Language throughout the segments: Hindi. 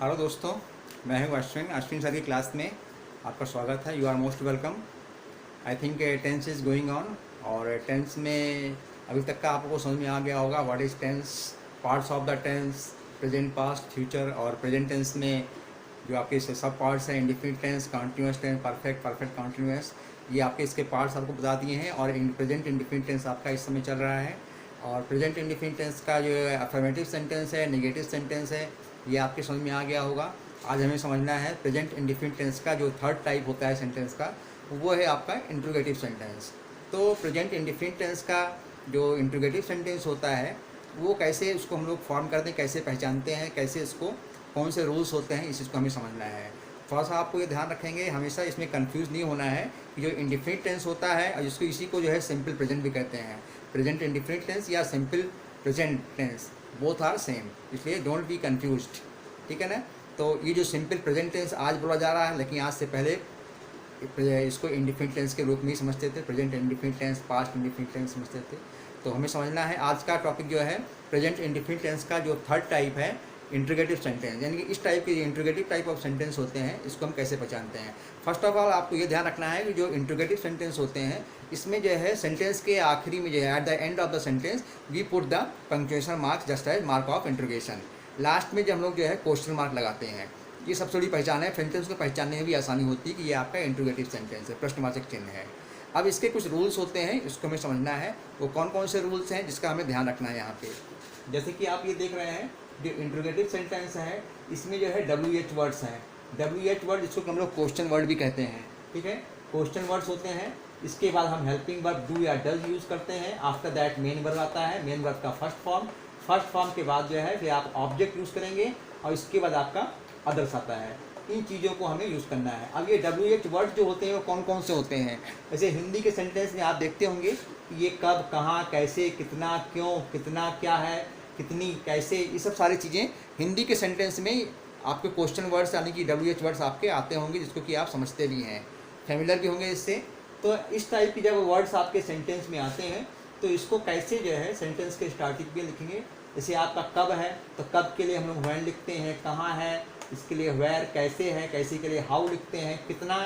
हेलो दोस्तों, मैं हूँ अश्विन सर की क्लास में आपका स्वागत है। You are most welcome. I think tense is going on और टेंस में अभी तक का आपको समझ में आ गया होगा what is tense, parts of the tense, present, past, future. और प्रेजेंट टेंस में जो आपके सब पार्ट्स हैं, indefinite tense, continuous tense, perfect, perfect continuous, ये आपके इसके पार्ट्स आपको बता दिए हैं। और प्रेजेंट इंडिफिनिट टेंस आपका इस समय चल रहा है। और प्रेजेंट इंडिफिनिट टेंस का जो अफर्मेटिव सेंटेंस है, नेगेटिव सेंटेंस है, ये आपके समझ में आ गया होगा। आज हमें समझना है प्रेजेंट इंडिफिनिट टेंस का जो थर्ड टाइप होता है सेंटेंस का, वो है आपका इंट्रोगेटिव सेंटेंस। तो प्रेजेंट इंडिफिनिट टेंस का जो इंट्रोगेटिव सेंटेंस होता है वो कैसे उसको हम लोग फॉर्म करते हैं, कैसे पहचानते हैं, कैसे इसको कौन से रूल्स होते हैं, इस चीज़ को हमें समझना है। थोड़ा सा आपको ये ध्यान रखेंगे, हमेशा इसमें कंफ्यूज नहीं होना है कि जो इंडिफिनिट टेंस होता है और जिसको इसी को जो है सिंपल प्रेजेंट भी कहते हैं। प्रेजेंट इंडिफिनिट टेंस या simple present tense both are same, इसलिए डोंट बी कन्फ्यूज्ड, ठीक है ना। तो ये जो सिंपल प्रेजेंट टेंस आज बोला जा रहा है, लेकिन आज से पहले इसको इंडिफिनिट टेंस के रूप में ही समझते थे। Present indefinite tense, past indefinite tense समझते थे। तो हमें समझना है आज का टॉपिक जो है प्रेजेंट इंडिफिनिट टेंस का जो थर्ड टाइप है इंट्रोगेटिव सेंटेंस, यानी कि इस टाइप के इंट्रोगेटिव टाइप ऑफ सेंटेंस होते हैं, इसको हम कैसे पहचानते हैं। फर्स्ट ऑफ ऑल आपको ये ध्यान रखना है कि जो इंट्रोगेटिव सेंटेंस होते हैं इसमें जो है सेंटेंस के आखिरी में जो है at the end of the sentence we put the punctuation marks just as mark of interrogation. Last में जब हम लोग जो है क्वेश्चन मार्क लगाते हैं, ये सबसे बड़ी पहचान है। सेंटेंस को पहचानने में भी आसानी होती है कि ये आपका इंट्रोगेटिव सेंटेंस है, प्रश्नवाचक चिन्ह है। अब इसके कुछ रूल्स होते हैं, इसको हमें समझना है वो कौन कौन से रूल्स हैं जिसका हमें ध्यान रखना है यहाँ पे। जैसे कि आप ये देख रहे हैं जो इंट्रोगेटिव सेंटेंस है इसमें जो है WH वर्ड्स हैं। WH वर्ड जिसको हम लोग क्वेश्चन वर्ड भी कहते हैं, ठीक है, क्वेश्चन वर्ड्स होते हैं। इसके बाद हम हेल्पिंग वर्ब डू या डज यूज़ करते हैं। आफ्टर दैट मेन वर्ब आता है, मेन वर्ब का फर्स्ट फॉर्म के बाद जो है फिर आप ऑब्जेक्ट यूज़ करेंगे और इसके बाद आपका अदर्स आता है। इन चीज़ों को हमें यूज़ करना है। अब ये WH वर्ड जो होते हैं वो कौन कौन से होते हैं। जैसे हिंदी के सेंटेंस में आप देखते होंगे कि ये कब, कहाँ, कैसे, कितना, क्यों, कितना क्या है, कितनी, कैसे, ये सब सारी चीज़ें हिंदी के सेंटेंस में आपके क्वेश्चन वर्ड्स यानी कि WH वर्ड्स आपके आते होंगे, जिसको कि आप समझते भी हैं, फेमिलियर भी होंगे इससे। तो इस टाइप की जब वर्ड्स आपके सेंटेंस में आते हैं तो इसको कैसे जो है सेंटेंस के स्टार्टिंग में लिखेंगे। जैसे आपका कब है तो कब के लिए हम लोग व्हेन लिखते हैं, कहाँ है इसके लिए वेयर, कैसे है कैसे के लिए हाउ लिखते हैं, कितना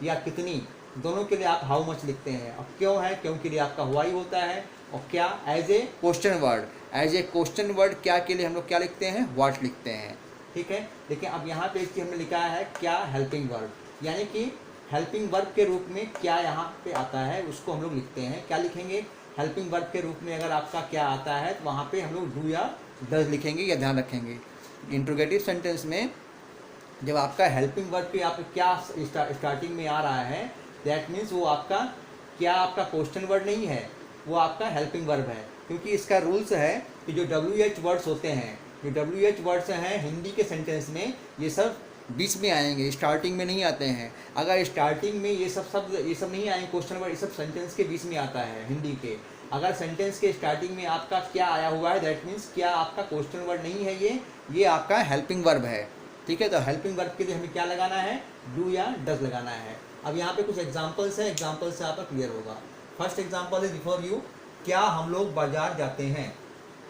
या कितनी दोनों के लिए आप हाउ मच लिखते हैं। और क्यों है, क्यों के लिए आपका व्हाई होता है। और क्या as a question word, as a question word क्या के लिए हम लोग क्या लिखते हैं, व्हाट लिखते हैं, ठीक है। लेकिन अब यहाँ पे एक चीज़ हमने लिखा है क्या, हेल्पिंग वर्ब, यानी कि हेल्पिंग वर्ब के रूप में क्या यहाँ पे आता है उसको हम लोग लिखते हैं। क्या लिखेंगे, हेल्पिंग वर्ब के रूप में अगर आपका क्या आता है तो वहाँ पे हम लोग डू या डज लिखेंगे, या ध्यान रखेंगे। इंट्रोगेटिव सेंटेंस में जब आपका हेल्पिंग वर्ब पे आप क्या स्टार्टिंग में आ रहा है, दैट मीन्स वो आपका क्या आपका क्वेश्चन वर्ड नहीं है, वो आपका हेल्पिंग वर्ब है। क्योंकि इसका रूल्स है कि जो WH वर्ड्स होते हैं, जो WH वर्ड्स हैं हिंदी के सेंटेंस में, ये सब बीच में आएंगे, स्टार्टिंग में नहीं आते हैं। अगर स्टार्टिंग में ये सब नहीं आएंगे क्वेश्चन वर्ड, ये सब सेंटेंस के बीच में आता है हिंदी के। अगर सेंटेंस के स्टार्टिंग में आपका क्या आया हुआ है, दैट मीन्स क्या आपका क्वेश्चन वर्ड नहीं है, ये आपका हेल्पिंग वर्ब है, ठीक है। तो हेल्पिंग वर्ब के लिए हमें क्या लगाना है, डू या डज लगाना है। अब यहाँ पे कुछ एग्जांपल्स हैं, एग्जांपल से आपका क्लियर होगा। First example is before you, क्या हम लोग बाजार जाते हैं।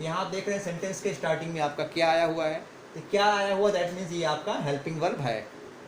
यहाँ आप देख रहे हैं सेंटेंस के स्टार्टिंग में आपका क्या आया हुआ है, तो क्या आया हुआ दैट मीन्स ये आपका हेल्पिंग वर्ब है,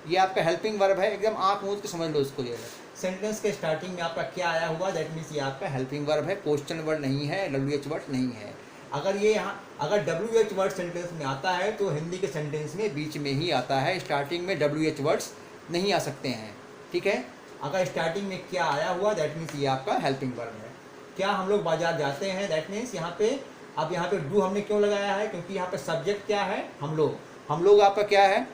ये आपका हेल्पिंग वर्ब है। एकदम आँख मूंद के समझ लो इसको, ये सेंटेंस के स्टार्टिंग में आपका क्या आया हुआ दैट मीन्स ये आपका हेल्पिंग वर्ब है, क्वेश्चन वर्ड नहीं है, WH वर्ड नहीं है। अगर ये यहाँ अगर WH वर्ड सेंटेंस में आता है तो हिंदी के सेंटेंस में बीच में ही आता है, स्टार्टिंग में WH वर्ड्स नहीं आ सकते हैं, ठीक है। अगर स्टार्टिंग में क्या आया हुआ दैट मीन्स ये आपका हेल्पिंग वर्ब है। क्या हम लोग बाजार जाते हैं, दैट मीन्स यहाँ पे अब यहाँ पे डू हमने क्यों लगाया है, क्योंकि यहाँ पे सब्जेक्ट क्या है, हम लोग आपका क्या है,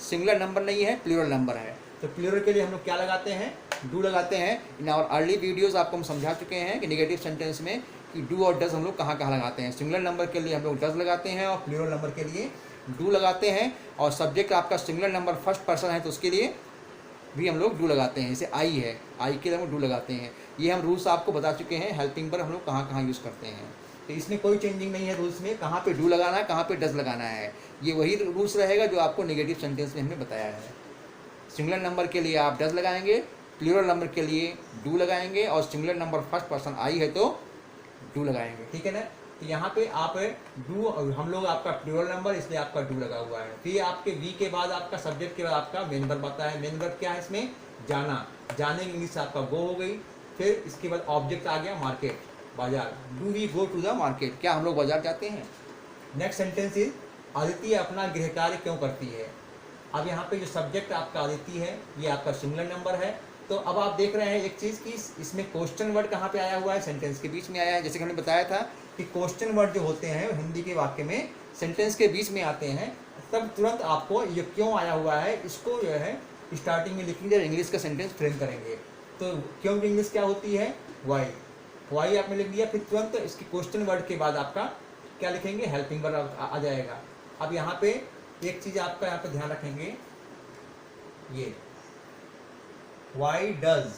सिंगुलर नंबर नहीं है, प्लूरल नंबर है। तो प्लूरल के लिए हम लोग क्या लगाते हैं, डू लगाते हैं। इन आवर अर्ली वीडियोज़ आपको हम समझा चुके हैं कि नेगेटिव सेंटेंस में कि डू और डज हम लोग कहाँ कहाँ लगाते हैं। सिंगुलर नंबर के लिए हम लोग डज लगाते हैं और प्लूरल नंबर के लिए डू लगाते हैं। और सब्जेक्ट आपका सिंगुलर नंबर फर्स्ट पर्सन है तो उसके लिए भी हम लोग डू लगाते हैं। जैसे आई है, आई के लिए हम डू लगाते हैं। ये हम रूल्स आपको बता चुके हैं, हेल्पिंग पर हम लोग कहाँ कहाँ यूज़ करते हैं। तो इसमें कोई चेंजिंग नहीं है रूल्स में, कहाँ पे डू लगाना है, कहाँ पे डज लगाना है, ये वही रूल्स रहेगा जो आपको नेगेटिव सेंटेंस में हमने बताया है। सिंगुलर नंबर के लिए आप डज लगाएंगे, प्लूरल नंबर के लिए डू लगाएंगे, और singular number first person I है तो डू लगाएंगे, ठीक है ना। तो यहाँ पे आप डू, हम लोग आपका प्लूरल नंबर इसलिए आपका डू लगा हुआ है। फिर आपके वी के बाद आपका सब्जेक्ट के बाद आपका मेन वर्ब आता है। मेन वर्ब क्या है इसमें? जाना। जाने की इंग्लिश से आपका गो हो गई। फिर इसके बाद ऑब्जेक्ट आ गया मार्केट, बाजार। Do we go to the market? क्या हम लोग बाजार जाते हैं? नेक्स्ट सेंटेंस इज आदित्य अपना गृह कार्य क्यों करती है? अब यहाँ पे जो सब्जेक्ट आपका आदित्य है ये आपका सिंगुलर नंबर है। तो अब आप देख रहे हैं एक चीज़ कि इसमें क्वेश्चन वर्ड कहाँ पे आया हुआ है? सेंटेंस के बीच में आया है। जैसे कि हमने बताया था कि क्वेश्चन वर्ड जो होते हैं हिंदी के वाक्य में सेंटेंस के बीच में आते हैं, तब तुरंत आपको ये क्यों आया हुआ है इसको जो है स्टार्टिंग में लिखेंगे और इंग्लिश का सेंटेंस फ्रेम करेंगे। तो क्यों की इंग्लिश क्या होती है? वाई। वाई आपने लिख दिया, फिर तुरंत इसकी क्वेश्चन वर्ड के बाद आपका क्या लिखेंगे? हेल्पिंग वर्ड आ जाएगा। अब यहाँ पे एक चीज़ आपका यहाँ पे ध्यान रखेंगे, ये why does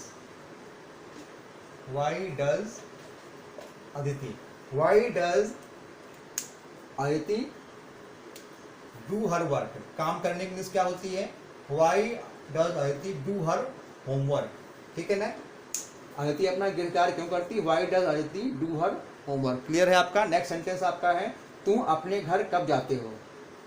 Aditi, why does Aditi do her work? काम करने की इंग्लिश क्या होती है? Why does Aditi do her homework? ठीक है ना? अदिति अपना गृह कार्य क्यों करती? Why does Aditi do her homework? Clear है आपका? नेक्स्ट सेंटेंस आपका है तुम अपने घर कब जाते हो?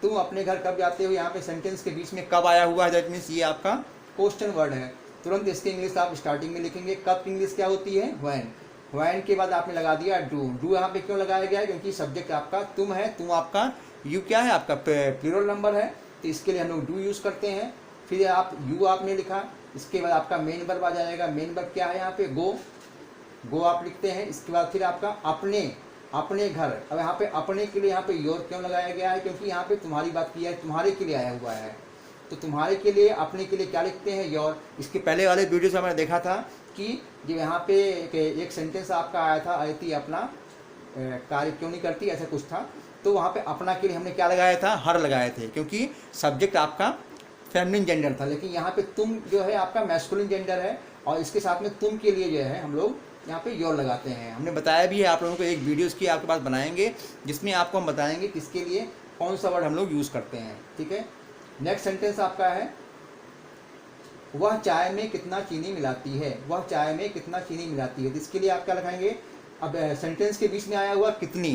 तुम अपने घर कब जाते हो? यहाँ पे सेंटेंस के बीच में कब आया हुआ है, दैट मीन्स ये आपका क्वेश्चन वर्ड है। तुरंत इसकी इंग्लिश आप स्टार्टिंग में लिखेंगे। कब की इंग्लिश क्या होती है? व्हेन। व्हेन के बाद आपने लगा दिया डू। डू यहाँ पे क्यों लगाया गया है? क्योंकि सब्जेक्ट आपका तुम है, तुम आपका यू क्या है? आपका प्लूरल नंबर है, तो इसके लिए हम लोग डू यूज़ करते हैं। फिर आप यू आपने लिखा, इसके बाद आपका मेन वर्ब आ जाएगा। मेन वर्ब क्या है यहाँ पे? गो। गो आप लिखते हैं। इसके बाद फिर आपका अपने घर। अब यहाँ पे अपने के लिए यहाँ पे योर क्यों लगाया गया है? क्योंकि यहाँ पे तुम्हारी बात की है, तुम्हारे के लिए आया हुआ है। तो तुम्हारे के लिए, अपने के लिए क्या लिखते हैं? योर। इसके पहले वाले वीडियो से हमने देखा था कि जो यहाँ पे एक सेंटेंस आपका आया था, अदिति अपना कार्य क्यों नहीं करती, ऐसा कुछ था। तो वहाँ पे अपना के लिए हमने क्या लगाया था? हर लगाए थे, क्योंकि सब्जेक्ट आपका फेमिनिन जेंडर था। लेकिन यहाँ पे तुम जो है आपका मैस्कुलिन जेंडर है, और इसके साथ में तुम के लिए जो है हम लोग यहाँ पे योर लगाते हैं। हमने बताया भी है आप लोगों को, एक वीडियो इसकी आपके पास बनाएंगे जिसमें आपको हम बताएंगे किसके लिए कौन सा वर्ड हम लोग यूज़ करते हैं। ठीक है? नेक्स्ट सेंटेंस आपका है वह चाय में कितना चीनी मिलाती है? वह चाय में कितना चीनी मिलाती है? तो इसके लिए आप क्या लगाएंगे? अब सेंटेंस के बीच में आया हुआ कितनी।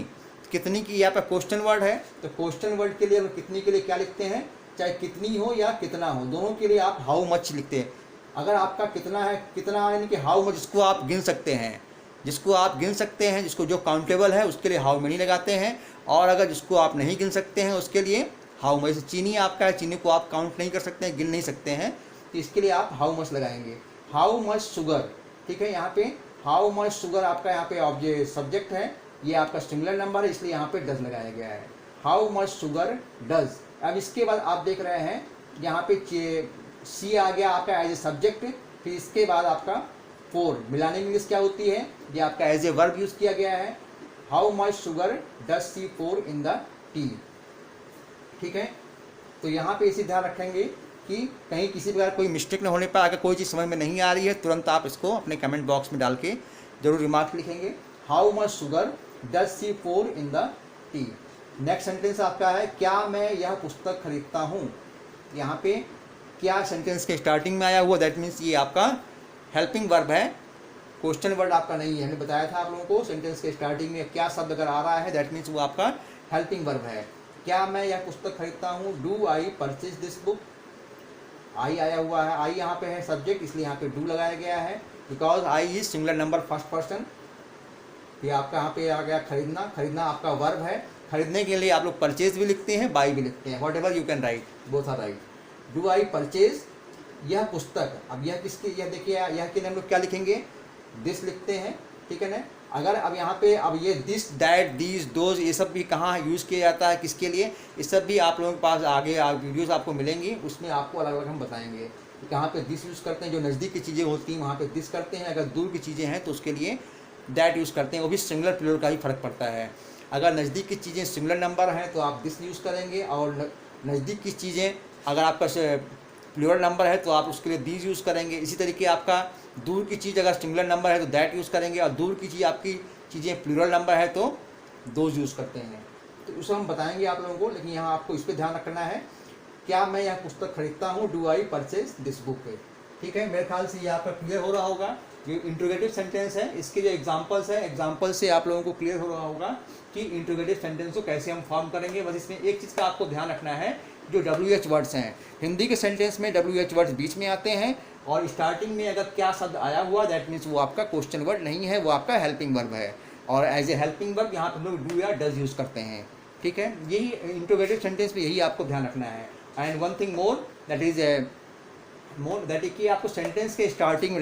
कितनी की यहाँ पर क्वेश्चन वर्ड है, तो क्वेश्चन वर्ड के लिए हम कितनी के लिए क्या लिखते हैं? चाहे कितनी हो या कितना हो, दोनों के लिए आप हाउ मच लिखते हैं। अगर आपका कितना है, कितना यानी कि हाउ मच, जिसको आप गिन सकते हैं, जिसको जो काउंटेबल है उसके लिए हाउ मेनी लगाते हैं। और अगर जिसको आप नहीं गिन सकते हैं उसके लिए हाउ मच। चीनी आपका है, चीनी को आप काउंट नहीं कर सकते हैं, गिन नहीं सकते हैं, तो इसके लिए आप हाउ मच लगाएंगे। हाउ मच शुगर, ठीक है? यहाँ पे हाउ मच शुगर आपका यहाँ पे ऑब्जेक्ट सब्जेक्ट है, ये आपका सिंगुलर नंबर है, इसलिए यहाँ पे डज लगाया गया है। How much sugar does. अब इसके बाद आप देख रहे हैं यहाँ पे सी आ गया आपका एज ए सब्जेक्ट। फिर इसके बाद आपका फोर, मिलाने की इंग्लिश क्या होती है? ये आपका एज ए वर्ब यूज़ किया गया है। How much sugar does she four in the T? ठीक है? तो यहाँ पे इसी ध्यान रखेंगे कि कहीं किसी प्रकार कोई मिस्टेक न होने पर, अगर कोई चीज़ समझ में नहीं आ रही है तुरंत आप इसको अपने कमेंट बॉक्स में डाल के जरूर रिमार्क लिखेंगे। How much sugar does she four in the T? Next sentence आपका है क्या मैं यह पुस्तक खरीदता हूँ? यहाँ पे क्या सेंटेंस के स्टार्टिंग में आया हुआ, दैट मीन्स ये आपका हेल्पिंग वर्ब है, क्वेश्चन वर्ड आपका नहीं है। हमने बताया था आप लोगों को सेंटेंस के स्टार्टिंग में क्या शब्द अगर आ रहा है दैट मीन्स वो आपका हेल्पिंग वर्ब है। क्या मैं यह पुस्तक खरीदता हूँ? Do I purchase this book? आई आया हुआ है, आई यहाँ पे है सब्जेक्ट, इसलिए यहाँ पे डू लगाया गया है, because I is singular number first person. ये आपका यहाँ पे आ गया खरीदना। खरीदना आपका वर्ब है। खरीदने के लिए आप लोग परचेज भी लिखते हैं, बाई भी लिखते हैं, whatever you can write, both are right. Do I purchase यह पुस्तक? अब यह किसकी, यह देखिए यह के लिए हम लोग क्या लिखेंगे? दिस लिखते हैं। ठीक है ना? अगर अब यहाँ पे अब ये दिस, दैट, दीज, दोज, ये सब भी कहाँ यूज़ किया जाता है, किसके लिए, ये सब भी आप लोगों के पास आगे वीडियोस आपको मिलेंगी, उसमें आपको अलग अलग हम बताएंगे कि कहाँ पे दिस यूज़ करते हैं। जो नज़दीक की चीज़ें होती हैं वहाँ पे दिस करते हैं, अगर दूर की चीज़ें हैं तो उसके लिए दैट यूज़ करते हैं। वो भी सिंगुलर प्लूरल का ही फ़र्क पड़ता है। अगर नज़दीक की चीज़ें सिंगुलर नंबर हैं तो आप दिस यूज़ करेंगे, और नज़दीक की चीज़ें अगर आपका प्लूरल नंबर है तो आप उसके लिए दीज यूज़ करेंगे। इसी तरीके आपका दूर की चीज़ अगर सिंगुलर नंबर है तो दैट यूज़ करेंगे, और दूर की चीज़ आपकी चीज़ें प्लूरल नंबर है तो दोज यूज़ करते हैं। तो उसे हम बताएंगे आप लोगों को, लेकिन यहाँ आपको इस पर ध्यान रखना है। क्या मैं यह पुस्तक खरीदता हूँ? Do I purchase this book? ठीक है, मेरे ख्याल से ये आपका क्लियर हो रहा होगा। ये इंट्रोगेटिव सेंटेंस है, इसके जो एग्जांपल्स हैं, एग्जांपल से आप लोगों को क्लियर हो रहा होगा कि इंट्रोगेटिव सेंटेंस को कैसे हम फॉर्म करेंगे। बस इसमें एक चीज़ का आपको ध्यान रखना है, जो WH वर्ड्स हैं, हिंदी के सेंटेंस में WH वर्ड्स बीच में आते हैं, और स्टार्टिंग में अगर क्या शब्द आया हुआ दैट मीन्स वो आपका क्वेश्चन वर्ड नहीं है, वो आपका हेल्पिंग वर्ब है। और एज ए हेल्पिंग वर्ब यहाँ पर हम लोग डू या डज यूज़ करते हैं। ठीक है, यही इंट्रोगेटिव सेंटेंस में यही आपको ध्यान रखना है। And one thing more that is कि आपको सेंटेंस के स्टार्टिंग में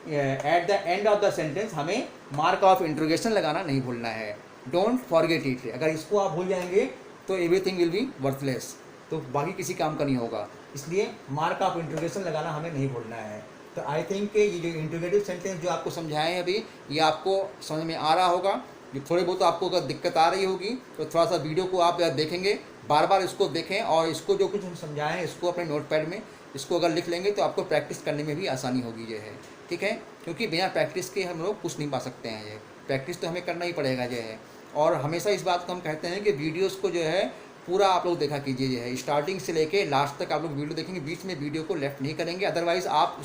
eight the end of the sentence हमें मार्क ऑफ इंट्रोगेशन लगाना नहीं भूलना है। Don't forget it. अगर इसको आप भूल जाएंगे तो एवरीथिंग विल बी वर्थलेस, तो बाकी किसी काम का नहीं होगा। इसलिए मार्क ऑफ इंट्रोगेशन लगाना हमें नहीं भूलना है। तो आई थिंक ये जो इंट्रोगेटिव सेंटेंस जो आपको समझाए हैं अभी, ये आपको समझ में आ रहा होगा। ये थोड़े बहुत आपको अगर दिक्कत आ रही होगी तो थोड़ा सा वीडियो को आप देखेंगे, बार बार इसको देखें, और इसको जो कुछ हम समझाएं इसको अपने नोटपैड में इसको अगर लिख लेंगे तो आपको प्रैक्टिस करने में भी आसानी होगी जो है। ठीक है, क्योंकि बिना प्रैक्टिस के हम लोग कुछ नहीं पा सकते हैं। ये प्रैक्टिस तो हमें करना ही पड़ेगा जो है। और हमेशा इस बात को हम कहते हैं कि वीडियोज़ को जो है पूरा आप लोग देखा कीजिए जो है, स्टार्टिंग से लेके लास्ट तक आप लोग वीडियो देखेंगे, बीच में वीडियो को लेफ्ट नहीं करेंगे, अदरवाइज़ आप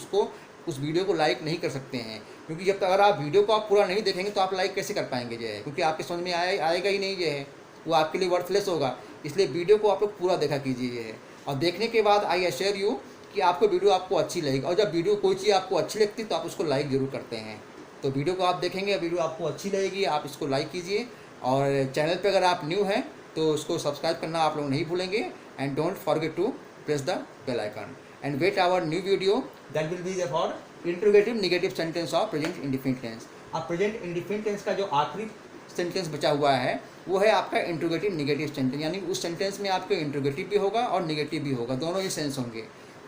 उस वीडियो को लाइक नहीं कर सकते हैं। क्योंकि जब तक अगर आप वीडियो को आप पूरा नहीं देखेंगे तो आप लाइक कैसे कर पाएंगे जो है, क्योंकि आपके समझ में आएगा ही नहीं जो है, वो आपके लिए वर्थलेस होगा। इसलिए वीडियो को आप लोग पूरा देखा कीजिए जो है, और देखने के बाद आई एश्योर यू कि आपको वीडियो आपको अच्छी लगेगी। और जब वीडियो कोई चीज़ आपको अच्छी लगती है तो आप उसको लाइक ज़रूर करते हैं। तो वीडियो को आप देखेंगे, वीडियो आपको अच्छी लगेगी, आप इसको लाइक कीजिए। और चैनल पे अगर आप न्यू हैं तो उसको सब्सक्राइब करना आप लोग नहीं भूलेंगे। And don't forget to press the bell icon and wait our new video that will be for interrogative negative sentence of present indefinite tense. अब प्रेजेंट इंडिफिनिट टेंस का जो आखिरी सेंटेंस बचा हुआ है वो है आपका इंट्रोगेटिव नेगेटिव सेंटेंस, यानी उस सेंटेंस में आपके इंट्रोगेटिव भी होगा और नेगेटिव भी होगा, दोनों ही सेंस होंगे।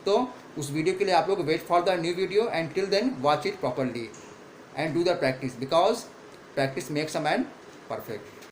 तो उस वीडियो के लिए आप लोग wait for the new video and till then watch it properly and do the practice, because practice makes a man perfect.